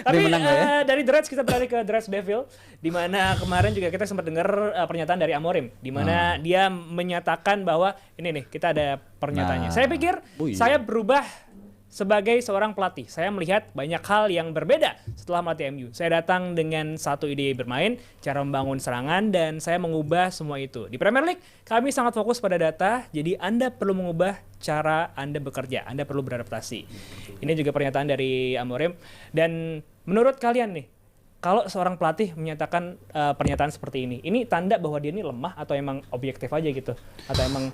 Tapi menang nggak ya? dari Dreds kita beralih ke Dreds Devil, di mana kemarin juga kita sempat dengar pernyataan dari Amorim, di mana dia menyatakan bahwa ini nih kita ada pernyataannya. Nah. Saya pikir Oh iya. saya berubah sebagai seorang pelatih. Saya melihat banyak hal yang berbeda setelah melatih MU. Saya datang dengan satu ide bermain, cara membangun serangan, dan saya mengubah semua itu. Di Premier League, kami sangat fokus pada data, jadi Anda perlu mengubah cara Anda bekerja. Anda perlu beradaptasi. Ini juga pernyataan dari Amorim. Dan menurut kalian nih, kalau seorang pelatih menyatakan pernyataan seperti ini tanda bahwa dia ini lemah atau emang objektif aja gitu? Atau emang...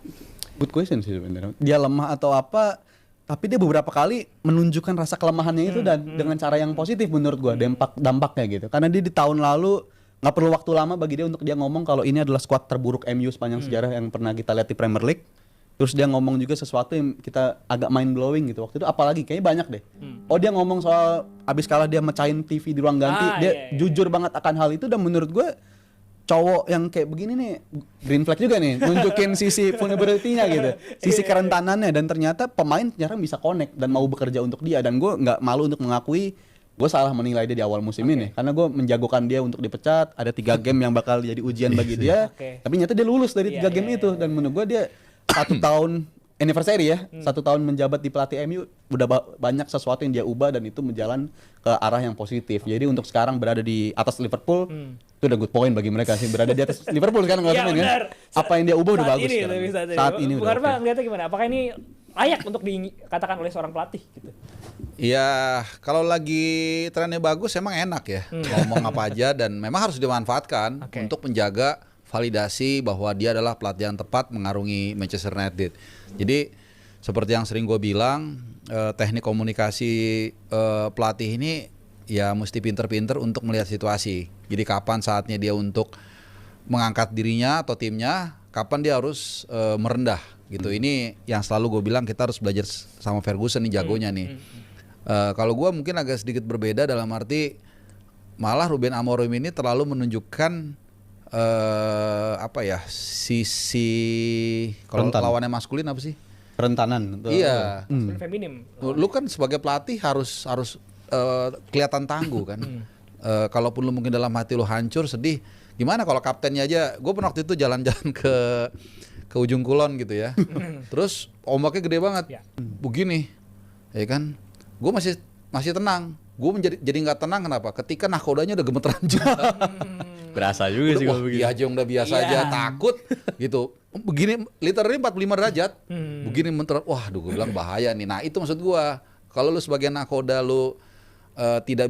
Good question sih sebenarnya. Dia lemah atau apa? Tapi dia beberapa kali menunjukkan rasa kelemahannya itu dan dengan cara yang positif menurut gua, dampaknya gitu. Karena dia di tahun lalu nggak perlu waktu lama bagi dia untuk dia ngomong kalau ini adalah skuad terburuk MU sepanjang sejarah yang pernah kita lihat di Premier League. Terus dia ngomong juga sesuatu yang kita agak mind blowing gitu. Waktu itu apalagi kayaknya banyak deh. Oh, dia ngomong soal abis kalah dia mecahin TV di ruang ganti, dia jujur banget akan hal itu. Dan menurut gua cowok yang kayak begini nih green flag juga nih, nunjukin sisi vulnerability-nya gitu, sisi kerentanannya, dan ternyata pemain ternyata bisa connect dan mau bekerja untuk dia. Dan gue nggak malu untuk mengakui gue salah menilai dia di awal musim ini, karena gue menjagokan dia untuk dipecat. Ada 3 game yang bakal jadi ujian bagi dia, tapi ternyata dia lulus dari 3 game itu. Dan menurut gue dia 1 tahun anniversary ya, 1 tahun menjabat di pelatih MU, udah banyak sesuatu yang dia ubah dan itu menjalan ke arah yang positif. Jadi untuk sekarang berada di atas Liverpool, itu udah good point bagi mereka sih, berada di atas Liverpool sekarang nggak main kan? Apa yang dia ubah udah bagus sekarang. Saat ini udah. Bung ngeliatnya gimana? Apakah ini layak untuk dikatakan oleh seorang pelatih gitu? Ya, kalau lagi trennya bagus emang enak ya, ngomong apa aja, dan memang harus dimanfaatkan untuk menjaga validasi bahwa dia adalah pelatih yang tepat mengarungi Manchester United. Jadi seperti yang sering gue bilang, teknik komunikasi pelatih ini ya mesti pinter-pinter untuk melihat situasi. Jadi kapan saatnya dia untuk mengangkat dirinya atau timnya, kapan dia harus merendah gitu. Ini yang selalu gue bilang, kita harus belajar sama Ferguson nih, jagonya nih. Kalau gue mungkin agak sedikit berbeda, dalam arti malah Ruben Amorim ini terlalu menunjukkan apa ya, sisi kalau lawannya maskulin apa sih? Kerentanan. Iya. Feminim. Lu kan sebagai pelatih harus kelihatan tangguh kan. Kalaupun lu mungkin dalam hati lu hancur, sedih, gimana kalau kaptennya aja? Gue pernah waktu itu jalan-jalan ke ujung kulon gitu ya. Terus ombaknya gede banget. Begini, ya kan? Gue masih tenang. Gue jadi nggak tenang, kenapa? Ketika nahkodanya udah gemeteran juga. Berasa juga sih kalau begitu. Iya aja udah biasa aja, takut gitu. Begini literally 45 derajat. Begini wah, gue bilang bahaya nih. Nah, itu maksud gua. Kalau lu sebagai nakoda lu tidak